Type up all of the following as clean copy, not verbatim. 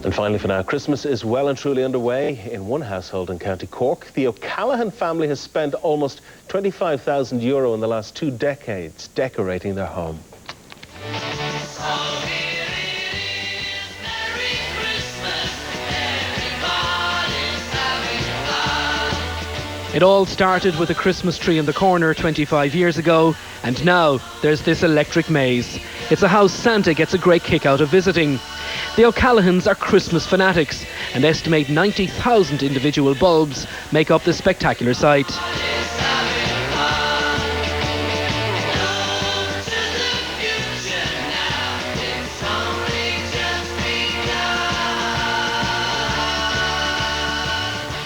And finally for now, Christmas is well and truly underway in one household in County Cork. The Callaghan family has spent almost €25,000 in the last 2 decades decorating their home. It all started with a Christmas tree in the corner 25 years ago, and now there's this electric maze. It's a house Santa gets a great kick out of visiting. The O'Callaghans are Christmas fanatics and estimate 90,000 individual bulbs make up this spectacular sight.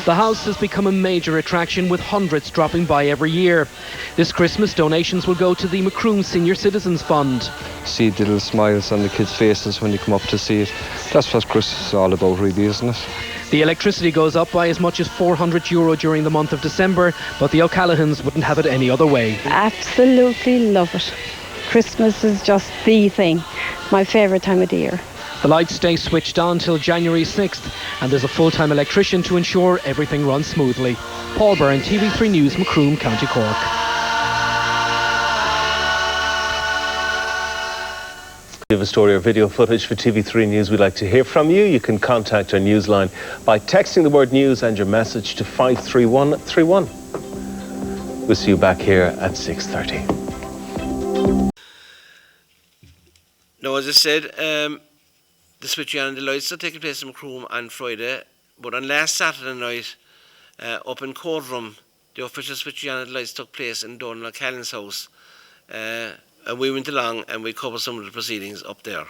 The house has become a major attraction with hundreds dropping by every year. This Christmas, donations will go to the Macroom Senior Citizens Fund. See the little smiles on the kids' faces when they come up to see it. That's what Christmas is all about, really, isn't it? The electricity goes up by as much as €400 during the month of December, but the O'Callaghans wouldn't have it any other way. Absolutely love it. Christmas is just the thing. My favourite time of the year. The lights stay switched on till January 6th, and there's a full-time electrician to ensure everything runs smoothly. Paul Byrne, TV3 News, Macroom, County Cork. If you have a story or video footage for TV3 News, we'd like to hear from you. You can contact our newsline by texting the word news and your message to 53131. We'll see you back here at 6:30. No, as I said, the switching on the lights are taking place in Macroom on Friday, but on last Saturday night, up in Codrum, the official switching on the lights took place in Donal and Callaghan's house, and we went along and we covered some of the proceedings up there.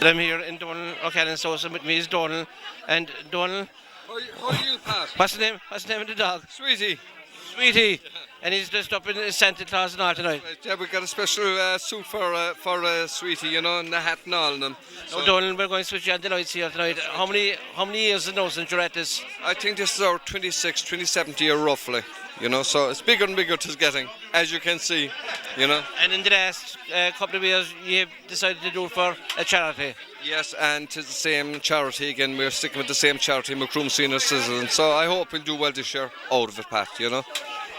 I'm here in Donal O'Callaghan's house, and with me is Donal. And Donal, how do you pass? What's the name of the dog? Sweetie. Sweetie. And he's dressed up in Santa Claus and all tonight. Yeah, we got a special suit for Sweetie, you know, and the hat and all of them. So Donal, we're going to switch on the lights here tonight. How many years is it now since you're at this? I think this is our 27th year roughly, you know, so it's bigger and bigger it's getting, as you can see, you know. And in the last couple of years, you've decided to do it for a charity. Yes, and it's the same charity again. We're sticking with the same charity, Macroom Senior Citizens. So I hope we'll do well this year out of it, Pat, you know.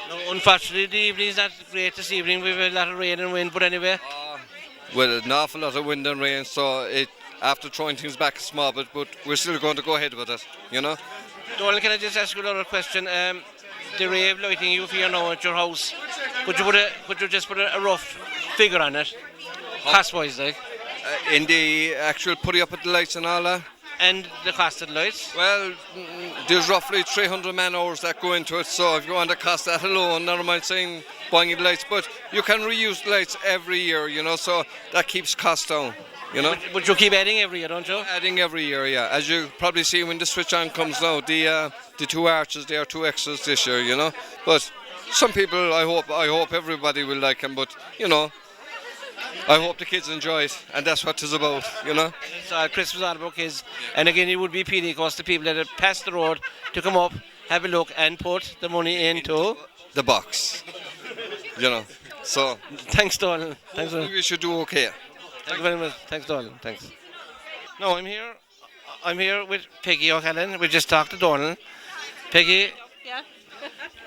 No, unfortunately, the evening's not great this evening. We've a lot of rain and wind, but anyway. Well, an awful lot of wind and rain, so after throwing things back a small bit, but we're still going to go ahead with it, you know. Donal, can I just ask you another question? The rave lighting you for now at your house, could you just put a rough figure on it, cost-wise, like? In the actual putting up at the lights and all that? And the cost of the lights? Well, there's roughly 300 man-hours that go into it, so if you want to cost that alone, never mind saying buying the lights, but you can reuse the lights every year, you know, so that keeps costs down, you know. But you keep adding every year, don't you? Adding every year, yeah. As you probably see when the switch on comes now, the 2 arches, they are 2 extras this year, you know. But some people, I hope everybody will like them, but, you know, I hope the kids enjoy it, and that's what it's about, you know. It's Christmas all about kids, and again it would be pity because the people that have passed the road to come up, have a look and put the money into the box, you know. So thanks, Donal. Thanks. We should do okay. Thank you very much. Thanks, Donal. Thanks. No, I'm here with Peggy O'Callaghan. We just talked to Donal. Peggy. Yeah.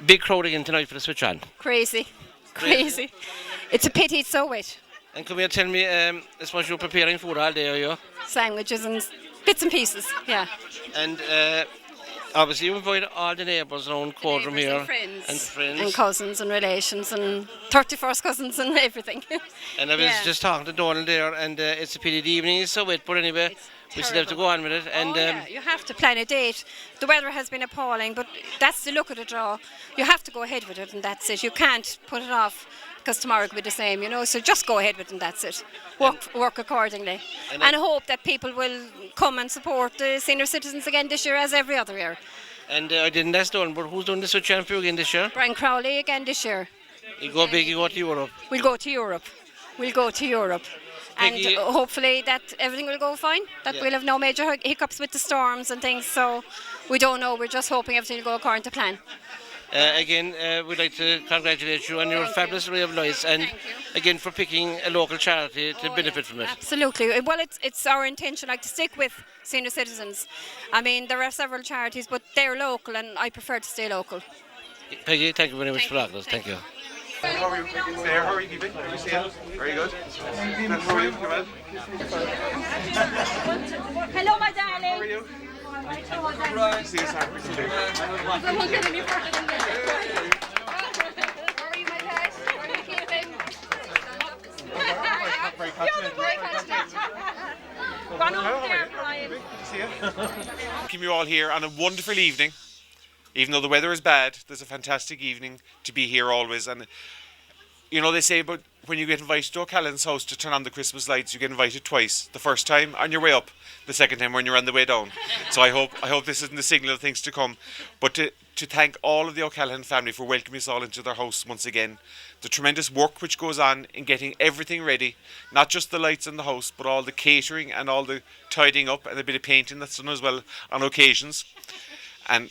Big crowd again tonight for the switch on. Crazy. It's a pity it's so wet. And come here, tell me, I suppose you're preparing food all day, are you? Sandwiches and bits and pieces, yeah. And obviously you invite all the neighbours around Codrum here. And friends. And friends. And cousins and relations and 31st cousins and everything. And I was just talking to Donal there, and it's a pity the evening is so wet, but anyway, we still have to go on with it. And you have to plan a date. The weather has been appalling, but that's the look of the draw. You have to go ahead with it, and that's it. You can't put it off, because tomorrow could be the same, you know, so just go ahead with it and that's it. Work accordingly. And I hope that people will come and support the senior citizens again this year as every other year. And I didn't ask Donal, but who's doing the switch on for you again this year? Brian Crowley again this year. You go big, you go to Europe. We'll go to Europe. Peggy, And hopefully that everything will go fine, that we'll have no major hiccups with the storms and things, so we don't know, we're just hoping everything will go according to plan. Again, we'd like to congratulate you on your fabulous way of life, and again for picking a local charity to benefit from it. Absolutely. Well, it's our intention to stick with senior citizens. I mean, there are several charities, but they're local, and I prefer to stay local. Peggy, thank you very much for that. Thank you. How are you? There, how are you keeping? Have you seen it? Very good. How are you? Come on. Hello, my darling. How are you? See you, Sam. See you later. Very Keep you all here on a wonderful evening. Even though the weather is bad, there's a fantastic evening to be here always. And you know, they say about when you get invited to Callaghan's house to turn on the Christmas lights, you get invited twice. The first time on your way up, the second time when you're on the way down. So I hope this isn't the signal of things to come. But to thank all of the O'Callaghan family for welcoming us all into their house once again. The tremendous work which goes on in getting everything ready, not just the lights in the house, but all the catering and all the tidying up and a bit of painting that's done as well on occasions. And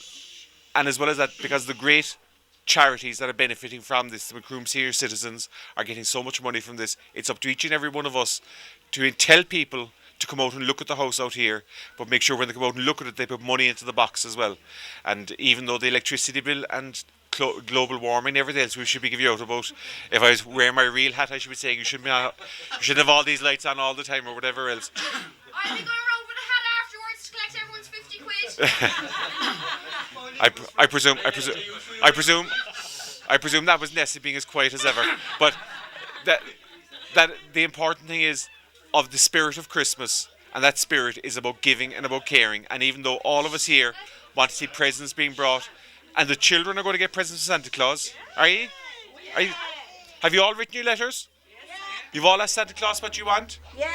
as well as that, because the great charities that are benefiting from this, the Macroom senior citizens are getting so much money from this. It's up to each and every one of us to tell people to come out and look at the house out here, but make sure when they come out and look at it, they put money into the box as well. And even though the electricity bill and global warming and everything else we should be giving you out about, if I was wearing my real hat, I should be saying you shouldn't have all these lights on all the time or whatever else. I'll be going around with a hat afterwards to collect everyone's 50 quid. I presume that was Nessie being as quiet as ever. But that the important thing is of the spirit of Christmas, and that spirit is about giving and about caring. And even though all of us here want to see presents being brought, and the children are going to get presents from Santa Claus, are you? Have you all written your letters? You've all asked Santa Claus what you want? Yeah.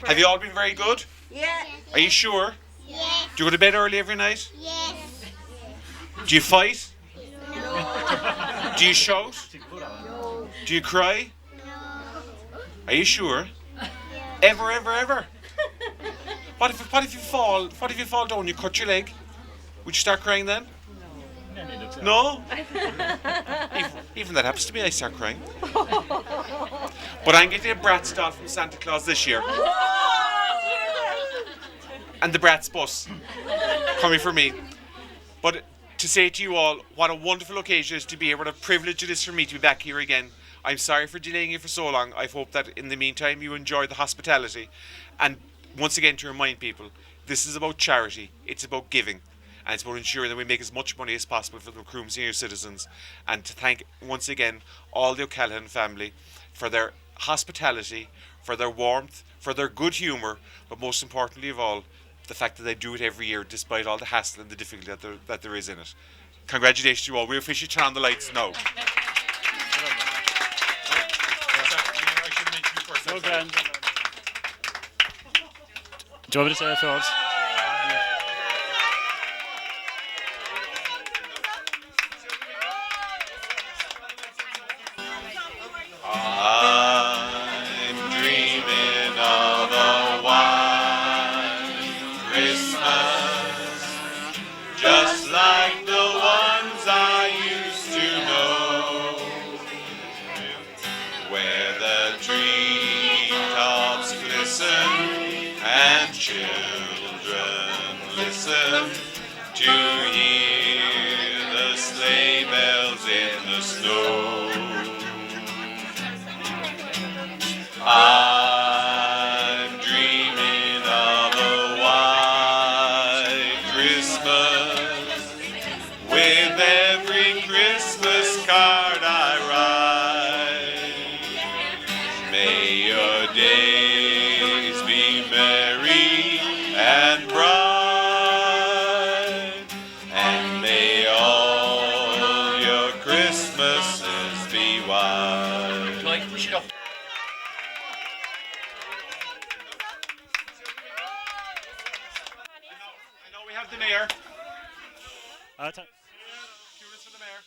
Have you all been very good? Yeah. Are you sure? Yes. Do you go to bed early every night? Yes. Do you fight? No. Do you shout? No. Do you cry? No. Are you sure? Ever? What if you fall? What if you fall down? You cut your leg? Would you start crying then? No. Even that happens to me, I start crying. But I'm getting a Bratz doll from Santa Claus this year. And the Bratz bus coming for me. But to say to you all, what a wonderful occasion it is to be here. What a privilege it is for me to be back here again. I'm sorry for delaying you for so long. I hope that in the meantime you enjoy the hospitality. And once again, to remind people, this is about charity. It's about giving. And it's about ensuring that we make as much money as possible for the Macroom senior citizens. And to thank once again all the O'Callaghan family for their hospitality, for their warmth, for their good humour, but most importantly of all, the fact that they do it every year despite all the hassle and the difficulty that there is in it. Congratulations to you all. We'll officially turn on the lights now. No grand. Do you want me to say afterwards? I'm dreaming of a white Christmas, just like the ones I used to know, where the treetops glisten and children listen to hear the sleigh bells snow. I'm dreaming of a white Christmas with every Christmas card I write. May your days be merry and bright, and may all your Christmases be white. Push it up. I know we have the mayor.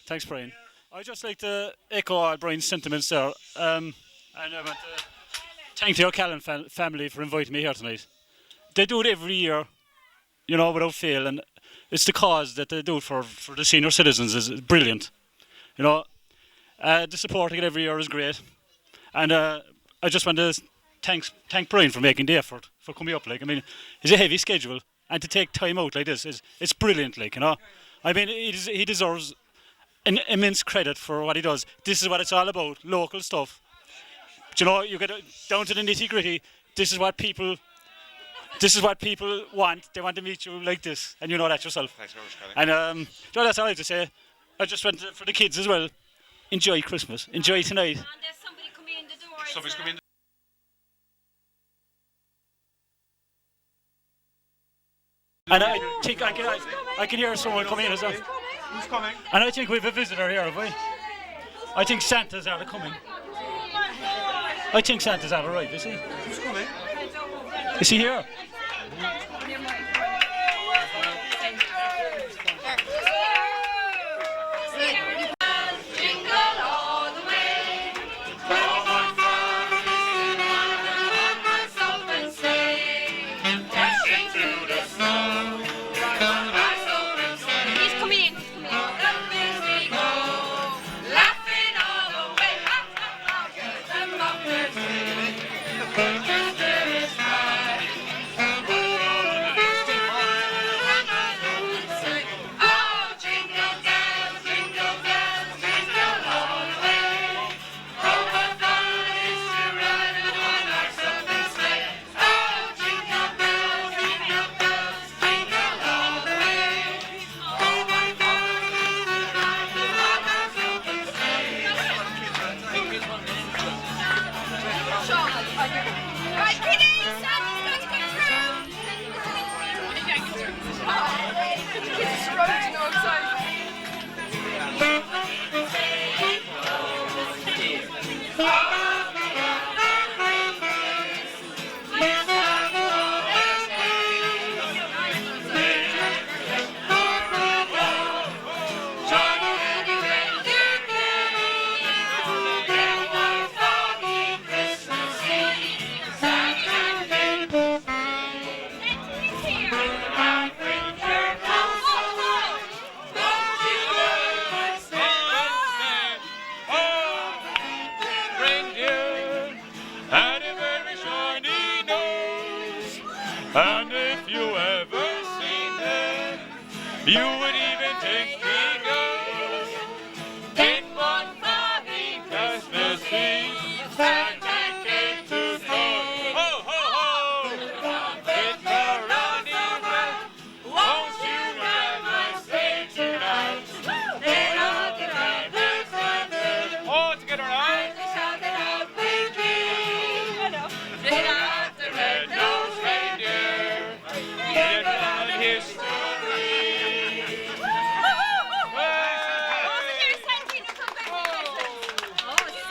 Thanks, Brian. I'd just like to echo all Brian's sentiments there. And I want to thank the Callaghan family for inviting me here tonight. They do it every year, you know, without fail, and it's the cause that they do it for the senior citizens is brilliant. You know, the support I get every year is great. And I just want to thank Brian for making the effort, for coming up. Like, I mean, it's a heavy schedule, and to take time out like this it's brilliant. Like, you know, I mean, he deserves an immense credit for what he does. This is what it's all about, local stuff. But, you know, you get down to the nitty gritty. This is what people want. They want to meet you like this, and you know that yourself. Thanks very much, Callaghan. And you know, that's all I have to say. I just want for the kids as well. Enjoy Christmas. Enjoy tonight. Somebody's coming in. And I think I can hear someone coming in as well. Who's coming? And I think we have a visitor here, have we? I think Santa's out coming. I think Santa's out right, is he? Who's coming? Is he here? And if you ever seen them, you would even think he goes in one foggy Christmas Eve. Santa came to toy. Ho, ho, ho! With the running man, won't you ride my sleigh tonight? Then all the riders are there. All together now. They shouted out with me. They got the red-nosed reindeer. They're telling his story.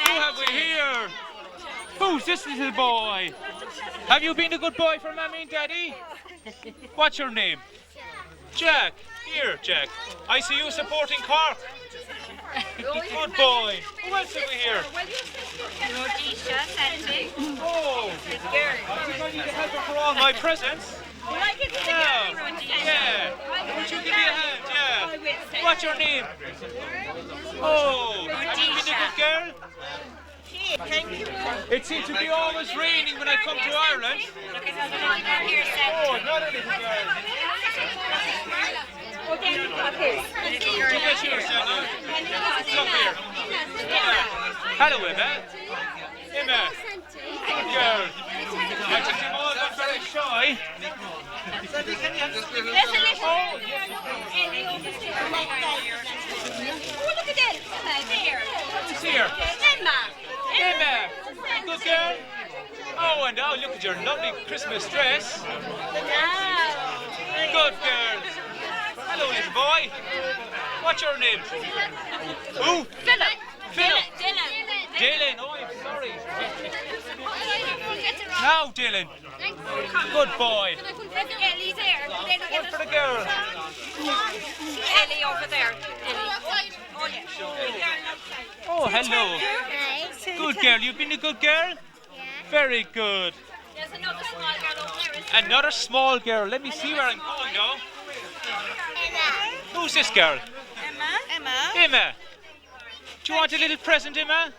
Who have we here? Who's this little boy? Have you been a good boy for Mommy and Daddy? What's your name? Jack. Here, Jack. I see you supporting Cork. Good boy. Who else have we here? Oh, are you going to help her for all my presents? Yeah. Would you give me a hand? Yeah. What's your name? Oh, have you been a good girl? Thank you. It seems to be always raining when I come to Ireland. Oh, not a little girl. You get yours, Dad. Come here. Hello, Emma. Emma. Good girl. I think them all got very shy. Oh, look at that. There. Who's here? Emma. Emma. Good girl. Oh, and oh, look at your lovely Christmas dress. Good girl. Hello, little boy. What's your name? Who? Philip. Dylan. Oh, I'm sorry. Now, Dylan. Good boy. Ellie's there. One for the girl. Ellie over there. Oh, hello. Good girl. You've been a good girl? Very good. There's another small girl over there. Another small girl. Let me see where I'm going now. Who's this girl? Emma. Do you want a little present, Emma?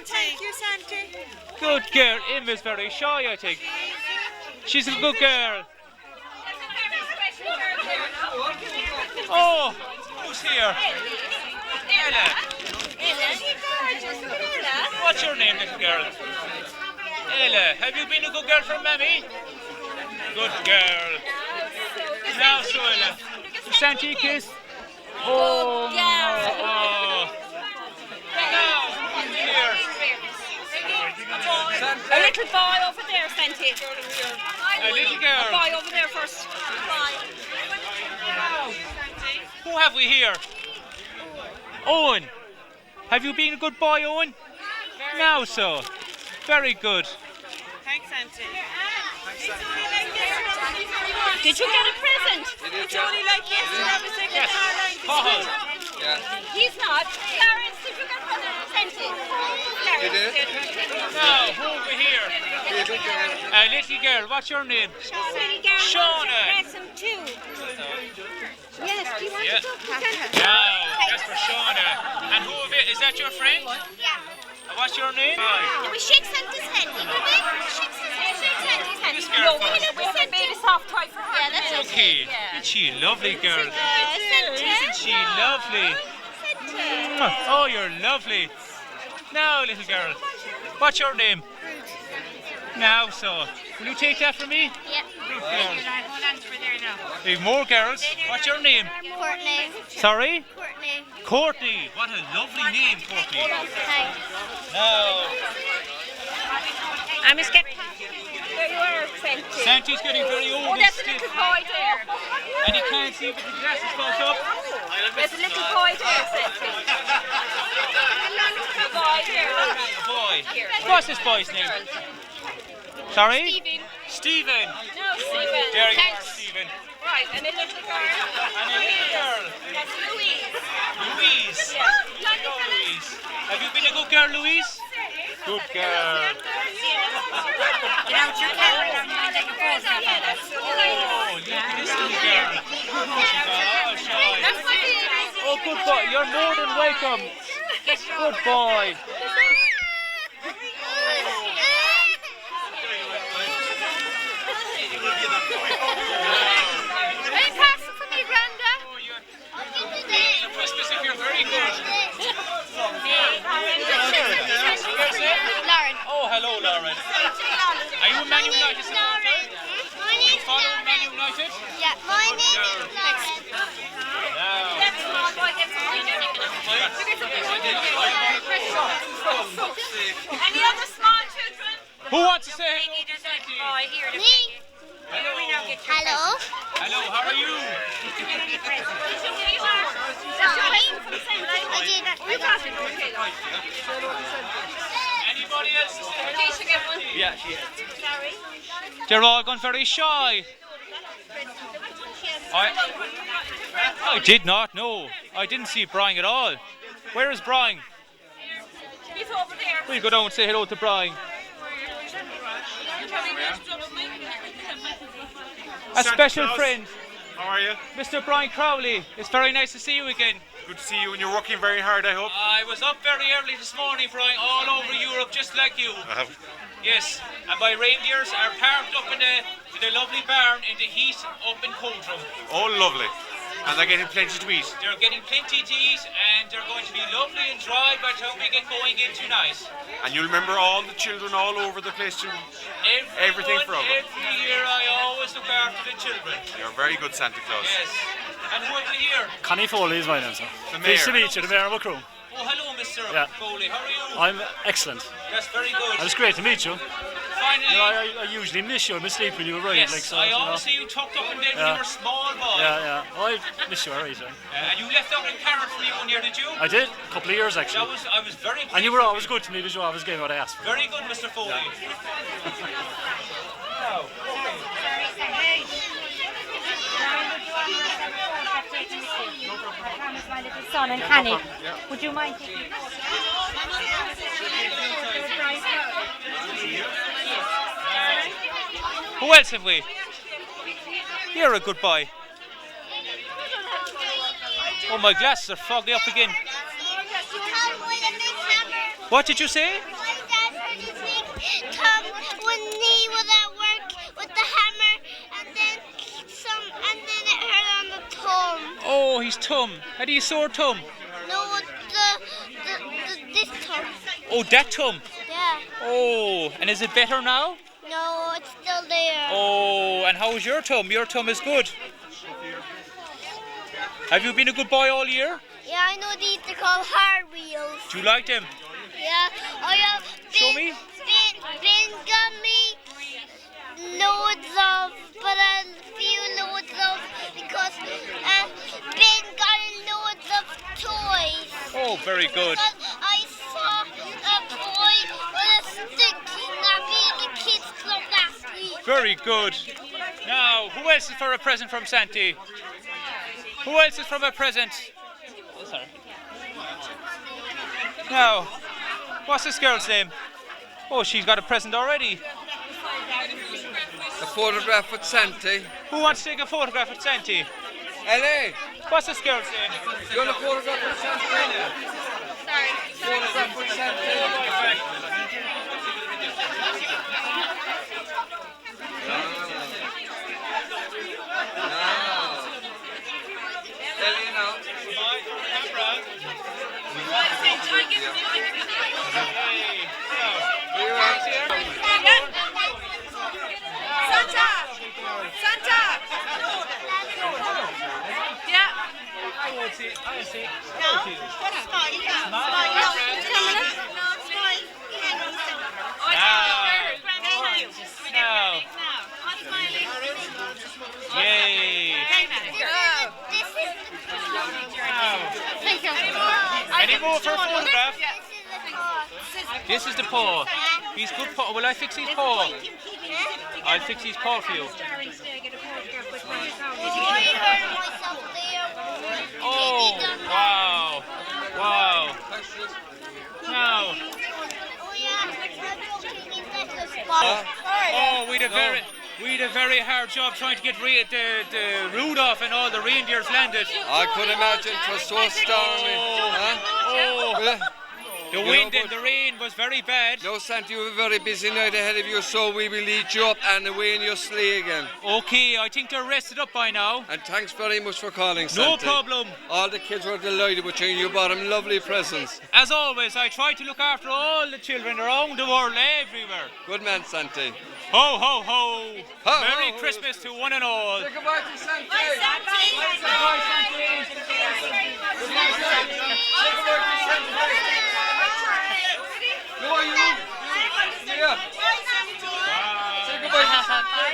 Thank you, Santi. Good girl. Emma's very shy, I think. She's a good girl. Oh, who's here? Ella. What's your name, little girl? Ella. Have you been a good girl for Mammy? Good girl. Now, so Ella. Santi, kiss. Oh, no. Now, here. A little boy over there, Santi. A little girl. A boy over there first. Who have we here? Owen. Have you been a good boy, Owen? Now so. Very good. Thanks, Santi. Did you get a present? It's only like yesterday. I was like, Yes. Callaghan. He's not. Clarence, did you get a present? Santi. You did? Now, who over here? A little girl. What's your name? Shauna. Present too. Yes, do you want Yeah. to talk? Now, that's for Shauna. And who of it? Is that your friend? Yeah. What's your name? We shake Santa's hand, will we? Shake Santa's hand. This girl No, first. we sent baby soft toy for her. Yeah, that's Okay. Isn't she a lovely girl? Isn't she lovely? Mwah. Oh, you're lovely. Now, little girl. What's your name? Now, so. Will you take that for me? Yeah. Good girl. We have more girls. What's your name? Courtney. Sorry? Courtney. Courtney. What a lovely name, Courtney. Thanks. Now, I'm just getting. There you are, Santi. Santi's getting very old Oh, and there's a stiff. little boy there. And he can't see with the glasses close up. There's a little boy there, Santi. A boy there. A boy. What's this boy's name? Sorry? Stephen. Stephen. No, Stephen. There you are, Thanks. Stephen. Right, and a little girl. And a little girl. That's Louise. Louise. Yeah. Hello, Louise. Have you been a good girl, Louise? Good girl. Get out your camera and I'm take a photograph of that. Oh, look at this little girl. Oh, shy. Oh, good boy. You're more than welcome. Good boy. Hey, pass it for me, Granda. For Christmas, if you're very good. Lauren. Oh, hello, Lauren. Are you a Man United supporter? You follow Man United? Yeah, my name is Lauren. Now. That small boy gets a Any other small children? Who wants to say hello? Boy, here. Me. Hello. Hello, how are you? Anybody else? Yeah, she is. They're all gone very shy. I did not know. I didn't see Brian at all. Where is Brian? He's over there. We'll go down and say hello to Brian. A special friend, How are you? Mr. Brian Crowley. It's very nice to see you again. Good to see you, and you're working very hard, I hope. I was up very early this morning, Brian, all over Europe, just like you. Yes, and my reindeers are parked up in the lovely barn in the heat up in Codrum. Oh, lovely. And they're getting plenty to eat. They're getting plenty to eat, and they're going to be lovely and dry by the how we get going in tonight. And you'll remember all the children all over the place too. Everything from them. Every year I always look after the children. You're a very good Santa Claus. Yes. And who have we here? Connie Foley is my name, sir. The mayor. Pleased to meet you, the mayor of Macroom. Oh, hello, Mr. Yeah. Foley. How are you? I'm excellent. That's very good. It's great to meet you. Finally. You know, I usually miss you. I miss sleep when you were right. Yes, like, so, I you know. always see you tucked up in bed when Yeah. you were a small boy. Yeah. Oh, I miss you, alright. And you left out in Carrot for me one year, did you? I did, a couple of years actually. I was very pleased. And you were always good to me, did you always gave what I asked for. Very good, Mr. Foley. My little son and Connie. Would you mind taking Who else have we? You're a good boy. Oh, my glasses are foggy up again. What did you say? Tom, when he was at work with the hammer, and then it hurt on the thumb. Oh, he's tum. Had he a sore tum? No, this thumb. Oh, that tum. Yeah. Oh, and is it better now? No, it's still there. Oh, and how's your tum? Your tum is good. Have you been a good boy all year? Yeah, I know these are called hard wheels. Do you like them? Yeah. Oh yeah. Show me. Ben got me loads of, but a few loads of, because Ben got loads of toys. Oh, very good. Because I saw a toy with a stick in the kids club last week. Very good. Now, who else is for a present from Santi? Who else is from a present? Oh, sorry. Now, what's this girl's name? Oh, she's got a present already. A photograph with Santi. Who wants to take a photograph with Santi? Ellie! What's this girl's name? You want a photograph with Santi? Sorry. Photograph with Santi. Ellie, now. Santa! Yeah. I see. Now. Yay. Any more for a photograph? This is the paw. He's good paw. Will I fix his paw? I'll fix his paw for you. Oh, wow. Wow. Now. Oh, we had a very hard job trying to get the Rudolph and all the reindeers landed. I could imagine it was so stormy. Oh. The wind and the rain was very bad. No, Santi, you have a very busy night ahead of you, so we will lead you up and away in your sleigh again. Okay, I think they're rested up by now. And thanks very much for calling, No Santi. problem. All the kids were delighted with you. You bought them lovely presents. As always, I try to look after all the children around the world, everywhere. Good man, Santi. Ho, ho, ho. Ho, Merry ho, ho. Christmas to one and all. Say goodbye to Santi. Bye, Santi. Goodbye, Santi. Goodbye, Santi. Say goodbye to Santi. Who are you? Yeah. Say goodbye to Santi.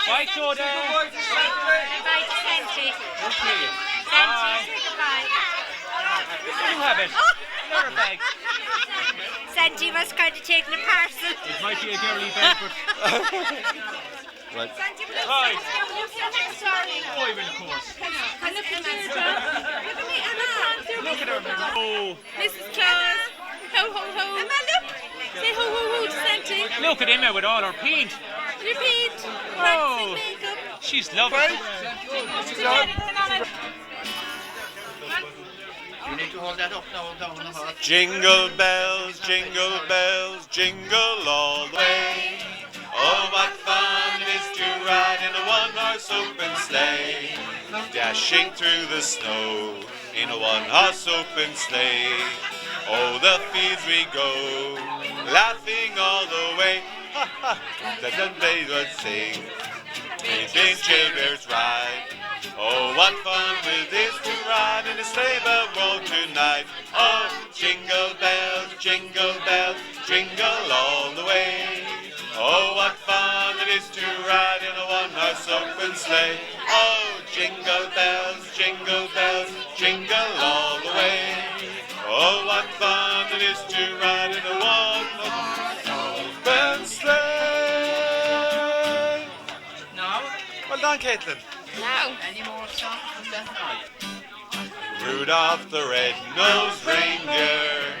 Bye, Codrum. Say goodbye to Santi. Bye to Santi. Okay. Santi, say goodbye. You have it. Another bag. Santi was kind of taking a parcel. It might be a girly bag, but... Right. Hi. Oh, even of course. Look at her. Oh. Mrs. Claus. Ho, ho, ho. Emma, look. Say ho, ho, ho to Santi. Look at Emma with all her paint. Repeat. Oh. Practicing makeup. She's lovely. You need to hold that up now, down the heart. Jingle bells, jingle all the way. Oh, what fun it is to ride in a one-horse open sleigh, dashing through the snow in a one-horse open sleigh. Oh, the fields we go, laughing all the way. Ha ha, the they would sing. Evening children's ride. Oh, what fun it is to ride in a sleigh road tonight. Oh, jingle bells, jingle all the way. Oh, what fun it is to ride in a one-horse open sleigh. Oh, jingle bells, jingle all the way. Oh, what fun it is to ride in a one-horse open sleigh. No. Well done, Caitlin. No. Any more songs from that night? Rudolph the red-nosed reindeer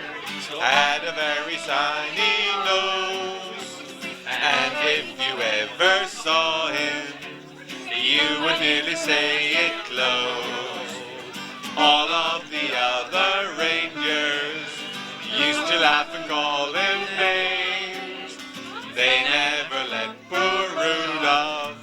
had a very shiny nose, and if you ever saw him, you would nearly say it closed. All of the other reindeers used to laugh and call him names. They never let poor Rudolph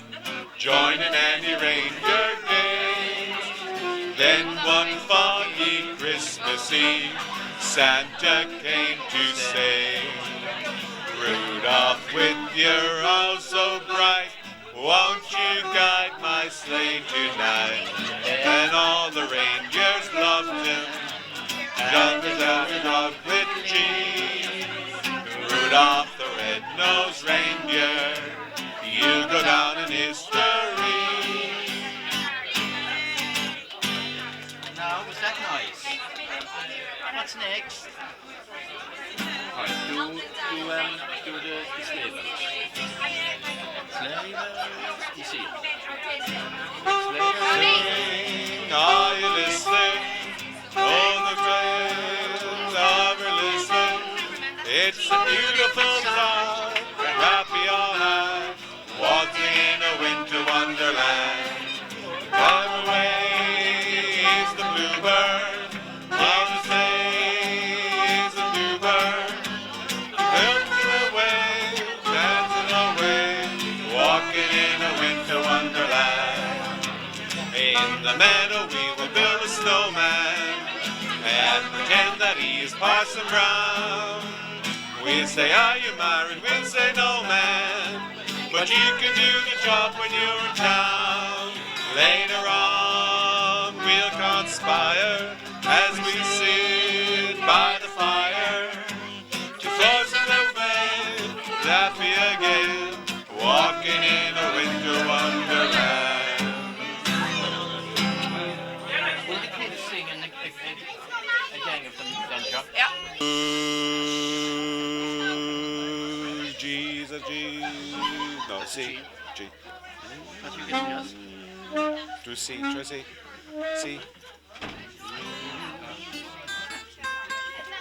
join in any reindeer games. Then one foggy Christmas Eve, Santa came to say, Rudolph, with your eyes so bright, won't you guide my sleigh tonight? And all the reindeers loved him, just as a dog with cheese. Rudolph the red-nosed reindeer, you'll go down in history. No, was that nice? What's next? Alright, do the sleigh bells. Sleigh bells, you see it. Are you listening? Oh, the friends are listening. It's a beautiful time, happy all night, walking in a winter wonderland. Far away is the bluebird, on the sleigh is the bluebird, dancing away, walking in a winter wonderland. In the meadow we will build a snowman and pretend that he is Parson Brown. We'll say, are you married? We'll say, no, man. But you can do the job when you're in town. Later on, we'll conspire as we sit by the fire to force the way, happy again, walking in a winter wonderland. Will the kids sing a gang of them then, Chuck? Yeah. Jesus, no, C, G. What you getting us? Do C, try C, C.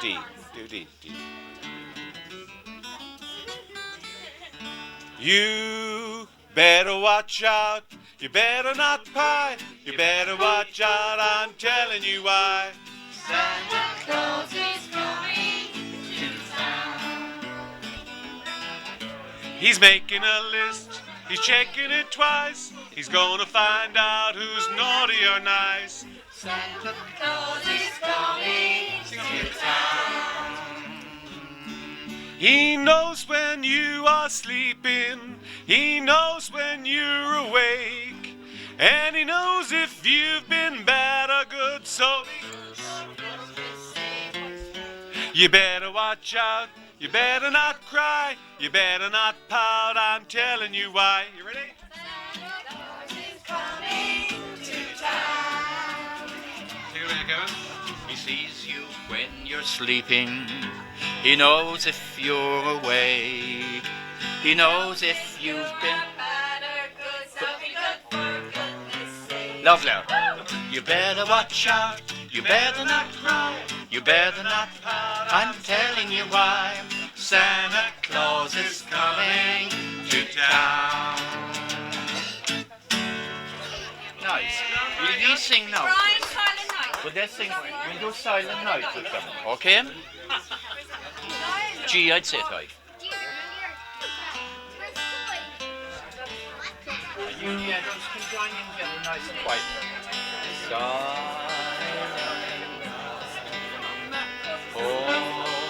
D, do D, D. You better watch out, you better not pie, you better watch out, I'm telling you why. Santa Claus is coming to town. He's making a list, he's checking it twice, he's gonna find out who's naughty or nice. Santa Claus is coming to town. He knows when you are sleeping, he knows when you're awake, and he knows if you've been bad or good, so you better watch out, you better not cry, you better not pout, I'm telling you why. You ready? Santa Claus is coming to town. Take it away, Kevin. He sees you when you're sleeping. He knows if you're awake. He knows if you've been bad or good, so be good for goodness sake. lovely. You better watch out. You better not cry. You better not pout. I'm telling you why. Santa Claus is coming to town. Nice. Will you sing now? Brian, Silent Night. Will they sing? We'll do Silent Night with them. Okay? G, I'd say it high. You adults can join in together nice and quiet. Silent. Oh.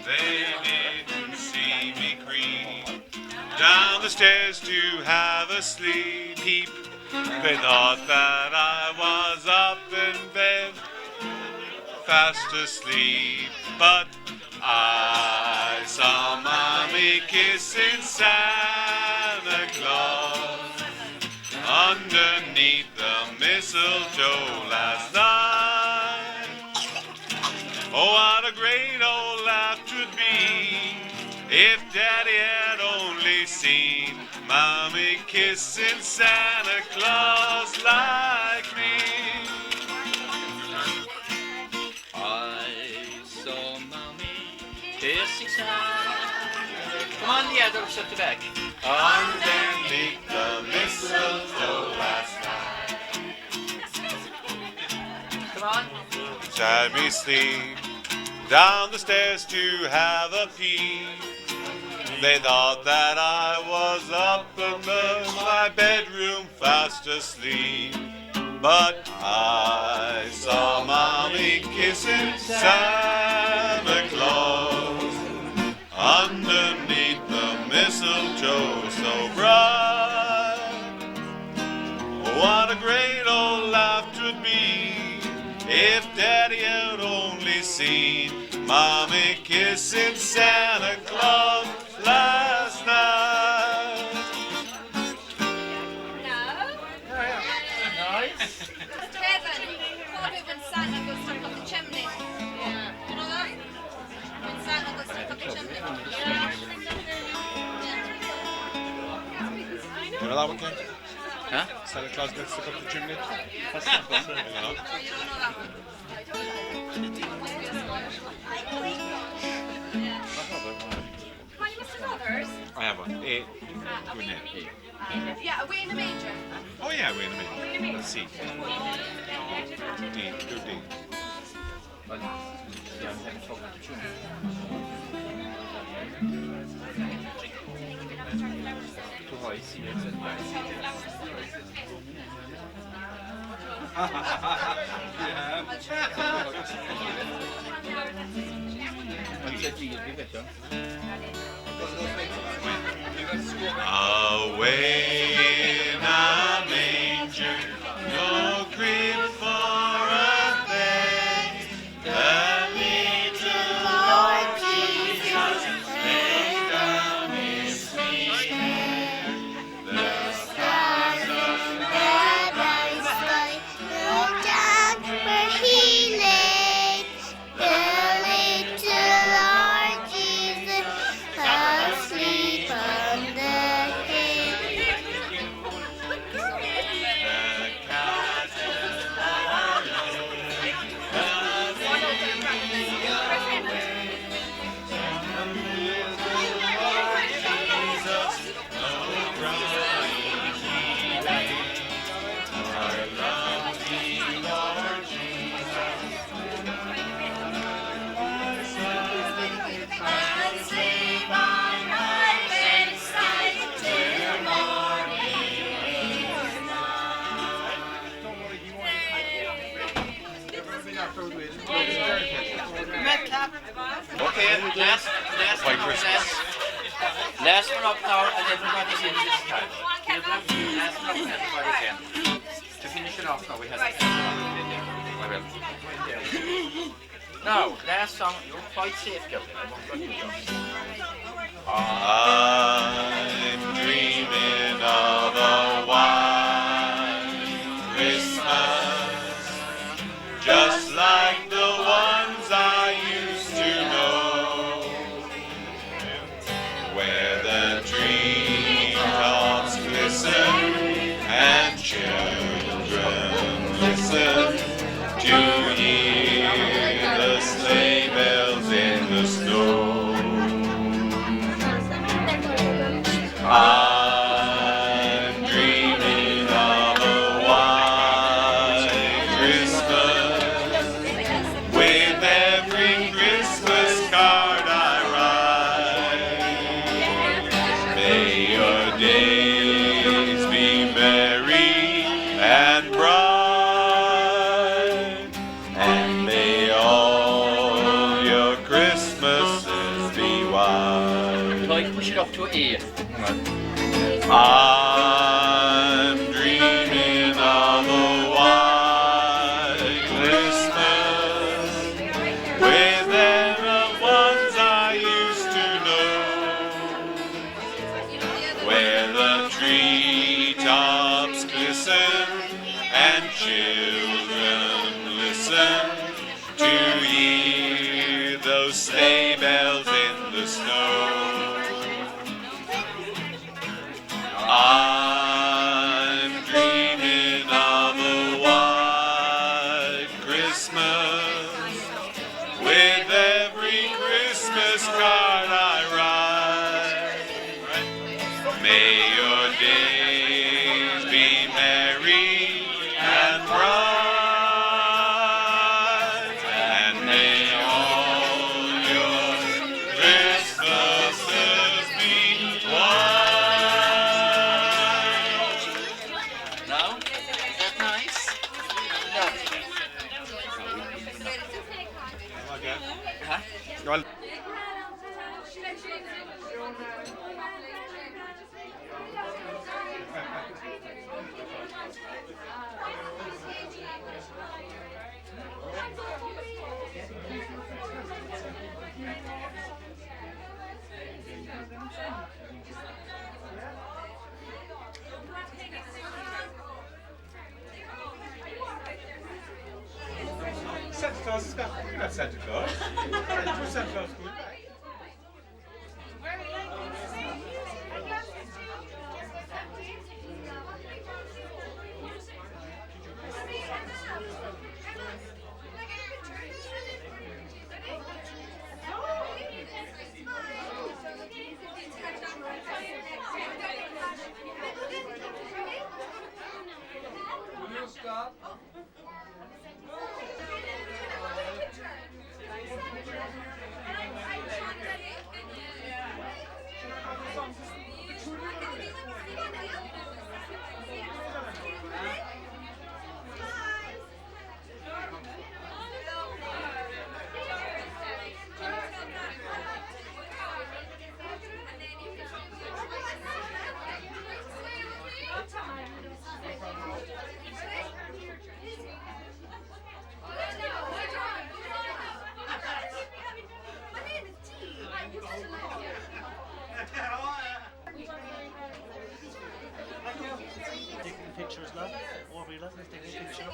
They didn't see me creep down the stairs to have a sleep. They thought that I was up in bed, fast asleep. But I saw Mommy kissing Santa Claus underneath the mistletoe last night. Oh, what a great old laugh 'twould be if Daddy had only seen Mommy kissing Santa Claus like me. I saw Mommy kissing Santa. Come on, yeah, don't shut the back. Underneath the mistletoe last night. Come on. Had me sleep down the stairs to have a peep. They thought that I was up in my bedroom fast asleep. But I saw Mommy kissing Santa Claus underneath the mistletoe so bright. What a great old laugh 'twould be if Daddy had only seen Mommy kissing Santa Claus last night. Nice. Kevin, what if when Santa goes stuck up the chimney? Yeah. Do you know that? When Santa goes stuck up the chimney. You know that one, Ken? Huh? Santa Claus gets stuck up the chimney? That's not fun. You know? I have one. A. Good name. A. Yeah, away in the manger. Oh yeah, wait a minute. Let's see. D. Do D. Away in a manger, no crib for a bed. The little Lord Jesus laid down his sweet head. The stars of the bright sky looked down where he lay. The little Lord Jesus asleep on the Okay, last one up now, and everybody's in this time. Last one up and everybody can. To finish it off now, we have now, last song, you're quite safe, Captain. I'm dreaming of a white Christmas, just like the ones I used to know, where the treetops glisten and children listen to hear the sleigh bells in the snow. I'm dreaming of a white Christmas, with every Christmas card I write. May your days be merry and bright, and may all your Christmas Christmases be white. Like, push it up to 8. I'm dreaming of a white Christmas with them the ones I used to know, where the treetops glisten and children listen to hear those sleigh bells in the snow. I'm dreaming of a white Christmas with every Christmas card I write. May your days be merry and bright, and may all your Christmases be white. Now, is that nice? Huh? Santa Claus is coming. You're not Santa Claus. Santa Claus is good. Pictures, love. Over, love. Let's take a picture.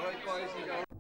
All right, boys.